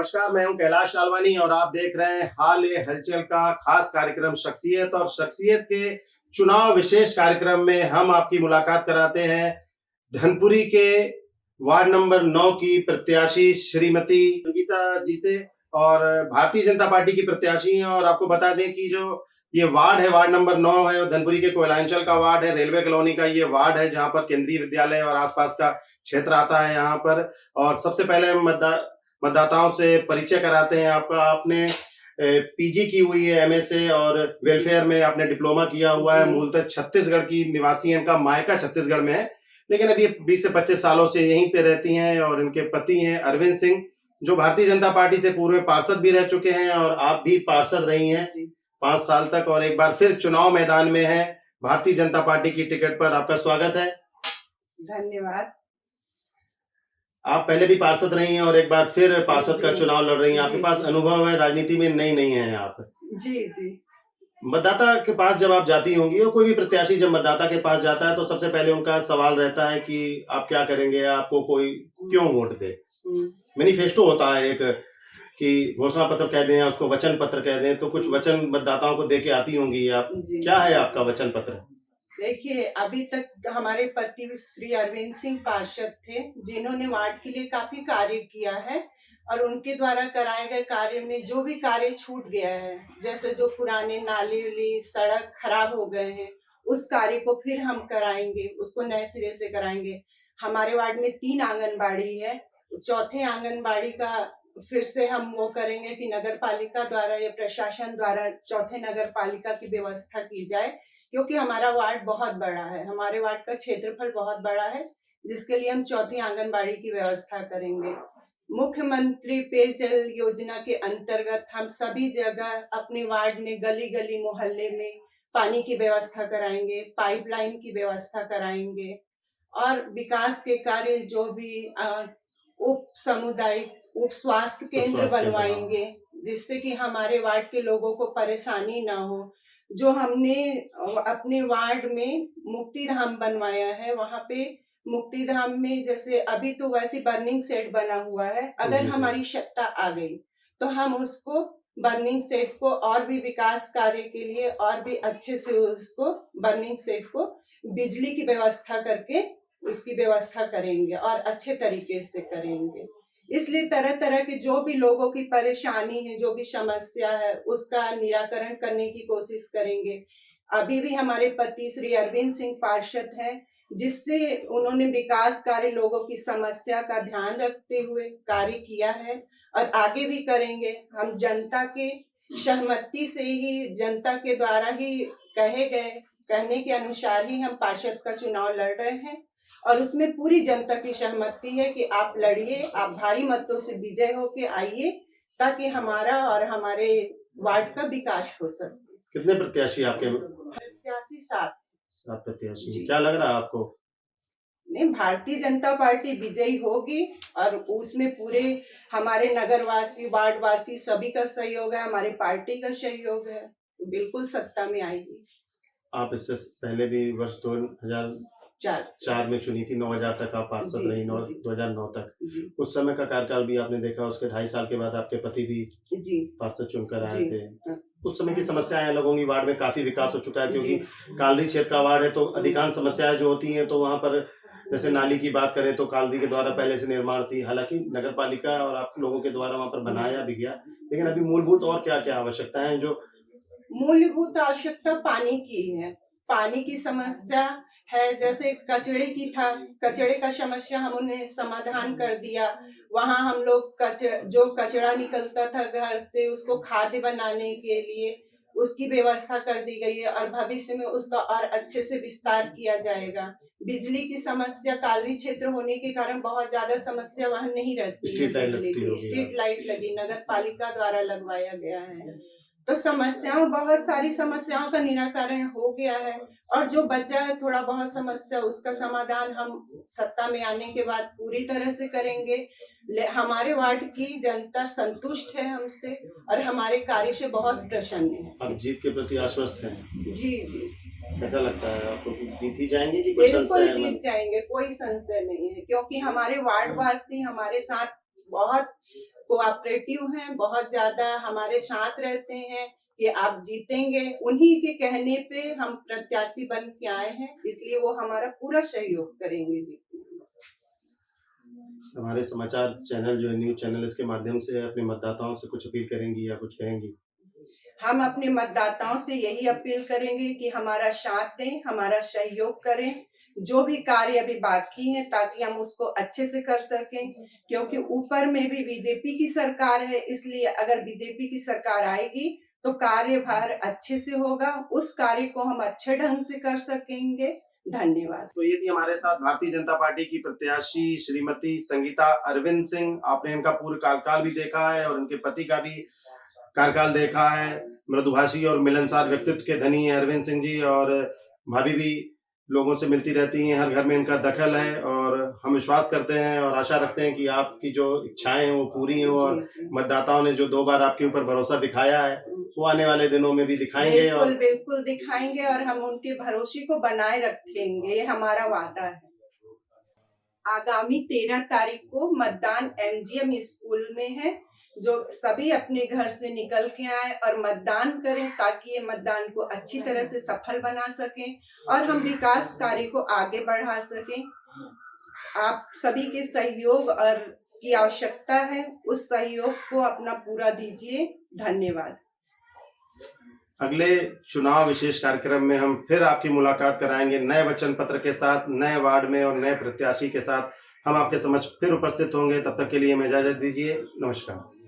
नमस्कार, मैं हूं कैलाश लालवानी और आप देख रहे हैं हाल ए हलचल का खास कार्यक्रम शख्सियत। और शख्सियत के चुनाव विशेष कार्यक्रम में हम आपकी मुलाकात कराते हैं धनपुरी के वार्ड नंबर 9 की प्रत्याशी श्रीमती संगीता जी से, और भारतीय जनता पार्टी की प्रत्याशी हैं। और आपको बता दें कि जो ये वार्ड है, वार्ड नंबर 9 है, धनपुरी के कोयलांचल का वार्ड है, रेलवे कॉलोनी का ये वार्ड है, जहां पर केंद्रीय विद्यालय और आसपास का क्षेत्र आता है यहाँ पर। और सबसे पहले हम मतदाताओं से परिचय कराते हैं आपका। आपने पीजी की हुई है एमएसए, और वेलफेयर में आपने डिप्लोमा किया हुआ है। मूलतः छत्तीसगढ़ की निवासी हैं, इनका मायका छत्तीसगढ़ में है, लेकिन अभी 20 से 25 सालों से यहीं पे रहती हैं। और इनके पति हैं अरविंद सिंह, जो भारतीय जनता पार्टी से पूर्व में पार्षद भी रह चुके हैं, और आप भी पार्षद रही हैं 5 साल तक, और एक बार फिर चुनाव मैदान में है भारतीय जनता पार्टी की टिकट पर। आपका स्वागत है। धन्यवाद। आप पहले भी पार्षद रही हैं और एक बार फिर पार्षद का चुनाव लड़ रही हैं। आपके पास अनुभव है, राजनीति में नई हैं आप। जी। मतदाता के पास जब आप जाती होंगी, और कोई भी प्रत्याशी जब मतदाता के पास जाता है, तो सबसे पहले उनका सवाल रहता है कि आप क्या करेंगे, आपको कोई क्यों वोट दे। मैनिफेस्टो होता है एक, कि घोषणा पत्र कह दें या उसको वचन पत्र कह दें, तो कुछ वचन मतदाताओं को दे के आती होंगी आप। क्या है आपका वचन पत्र? देखिए, अभी तक हमारे पति श्री अरविंद सिंह पार्षद थे, जिन्होंने वार्ड के लिए काफी कार्य किया है, और उनके द्वारा कराए गए कार्य में जो भी कार्य छूट गया है, जैसे जो पुराने नाली सड़क खराब हो गए हैं, उस कार्य को फिर हम कराएंगे, उसको नए सिरे से कराएंगे। हमारे वार्ड में 3 आंगनबाड़ी है, चौथे आंगनबाड़ी का फिर से हम वो करेंगे कि नगर पालिका द्वारा या प्रशासन द्वारा चौथे नगर पालिका की व्यवस्था की जाए, क्योंकि हमारा वार्ड बहुत बड़ा है, हमारे वार्ड का क्षेत्रफल बहुत बड़ा है, जिसके लिए हम चौथी आंगनबाड़ी की व्यवस्था करेंगे। मुख्यमंत्री पेयजल योजना के अंतर्गत हम सभी जगह अपने वार्ड में गली गली मोहल्ले में पानी की व्यवस्था कराएंगे, पाइपलाइन की व्यवस्था कराएंगे, और विकास के कार्य जो भी उप सामुदायिक उप स्वास्थ्य केंद्र बनवाएंगे, जिससे कि हमारे वार्ड के लोगों को परेशानी ना हो। जो हमने अपने वार्ड में मुक्ति धाम बनवाया है, वहाँ पे मुक्ति धाम में जैसे अभी तो वैसे बर्निंग सेट बना हुआ है, अगर हमारी सत्ता आ गई तो हम उसको बर्निंग सेट को और भी विकास कार्य के लिए और भी अच्छे से उसको बर्निंग सेट को बिजली की व्यवस्था करके उसकी व्यवस्था करेंगे, और अच्छे तरीके से करेंगे। इसलिए तरह तरह के जो भी लोगों की परेशानी है, जो भी समस्या है, उसका निराकरण करने की कोशिश करेंगे। अभी भी हमारे पति श्री अरविंद सिंह पार्षद हैं, जिससे उन्होंने विकास कार्य लोगों की समस्या का ध्यान रखते हुए कार्य किया है, और आगे भी करेंगे। हम जनता के सहमति से ही, जनता के द्वारा ही कहने के अनुसार ही हम पार्षद का चुनाव लड़ रहे हैं, और उसमें पूरी जनता की सहमति है कि आप लड़िए, आप भारी मतों से विजय होके आइए, ताकि हमारा और हमारे वार्ड का विकास हो सके। कितने प्रत्याशी आपके? प्रत्याशी 7 प्रत्याशी। क्या लग रहा है आपको? नहीं, भारतीय जनता पार्टी विजयी होगी, और उसमें पूरे हमारे नगरवासी, वार्डवासी सभी का सहयोग है, हमारे पार्टी का सहयोग है, तो बिल्कुल सत्ता में आएगी। आप इससे पहले भी वर्ष 2004 में चुनी थी, 9000 तक आप पार्षद रही, 2009 तक। उस समय का कार्यकाल भी आपने देखा, उसके 2.5 साल के बाद आपके पति भी पार्षद चुनकर आए थे। उस समय की समस्याएं लोगों की वार्ड में काफी विकास हो चुका है, क्योंकि कालरी क्षेत्र का वार्ड है, तो अधिकांश समस्याएं जो होती हैं, तो वहां पर जैसे नाली की बात करें तो कालरी के द्वारा पहले से निर्माण थी, हालांकि नगर पालिका और आप लोगों के द्वारा वहां पर बनाया भी गया, लेकिन अभी मूलभूत और क्या क्या आवश्यकता है? जो मूलभूत आवश्यकता पानी की है, पानी की समस्या है। जैसे कचड़े की था, कचड़े का समस्या हमने समाधान कर दिया। वहाँ हम लोग जो कचड़ा निकलता था घर से, उसको खाद्य बनाने के लिए उसकी व्यवस्था कर दी गई है, और भविष्य में उसका और अच्छे से विस्तार किया जाएगा। बिजली की समस्या कालरी क्षेत्र होने के कारण बहुत ज्यादा समस्या वहाँ नहीं रहती है। बिजली की स्ट्रीट लाइट लगी, नगर पालिका द्वारा लगवाया गया है, तो बहुत सारी समस्याओं का निराकरण हो गया है। और जो बचा है थोड़ा बहुत समस्या, उसका समाधान हम सत्ता में आने के बाद पूरी तरह से करेंगे। हमारे वार्ड की जनता संतुष्ट है हमसे, और हमारे कार्य से बहुत प्रसन्न है। आप जीत के प्रति आश्वस्त हैं? जी। कैसा लगता है आपको, जीत ही जाएंगे कि बिल्कुल जीत जाएंगे, कोई संशय नहीं है, क्योंकि हमारे वार्ड वासी हमारे साथ बहुत कोऑपरेटिव हैं, बहुत ज्यादा हमारे साथ रहते हैं कि आप जीतेंगे। उन्हीं के कहने पे हम प्रत्याशी बन के आए हैं, इसलिए वो हमारा पूरा सहयोग करेंगे जी। हमारे समाचार चैनल जो है न्यूज चैनल, इसके माध्यम से अपने मतदाताओं से कुछ अपील करेंगी या कुछ कहेंगी? हम अपने मतदाताओं से यही अपील करेंगे कि हमारा साथ दें, हमारा सहयोग करें, जो भी कार्य अभी बाकी है ताकि हम उसको अच्छे से कर सकें, क्योंकि ऊपर में भी बीजेपी की सरकार है, इसलिए अगर बीजेपी की सरकार आएगी तो कार्यभार अच्छे से होगा, उस कार्य को हम अच्छे ढंग से कर सकेंगे। धन्यवाद। तो ये थी हमारे साथ भारतीय जनता पार्टी की प्रत्याशी श्रीमती संगीता अरविंद सिंह। आपने इनका पूर्ण कार्यकाल भी देखा है और इनके पति का भी कार्यकाल देखा है। मृदुभाषी और मिलनसार व्यक्तित्व के धनी है अरविंद सिंह जी, और भाभी भी लोगों से मिलती रहती हैं, हर घर में इनका दखल है। और हम विश्वास करते हैं और आशा रखते हैं कि आपकी जो इच्छाएं हैं वो पूरी हों, और मतदाताओं ने जो 2 बार आपके ऊपर भरोसा दिखाया है वो आने वाले दिनों में भी दिखाएंगे। बिल्कुल बिल्कुल दिखाएंगे और हम उनके भरोसे को बनाए रखेंगे, ये हमारा वादा है। आगामी 13 तारीख को मतदान MGM स्कूल में है, जो सभी अपने घर से निकल के आए और मतदान करें ताकि ये मतदान को अच्छी तरह से सफल बना सकें और हम विकास कार्य को आगे बढ़ा सकें। आप सभी के सहयोग और की आवश्यकता है, उस सहयोग को अपना पूरा दीजिए। धन्यवाद। अगले चुनाव विशेष कार्यक्रम में हम फिर आपकी मुलाकात कराएंगे नए वचन पत्र के साथ, नए वार्ड में और नए प्रत्याशी के साथ हम आपके समक्ष फिर उपस्थित होंगे। तब तक के लिए हमें इजाजत दीजिए। नमस्कार।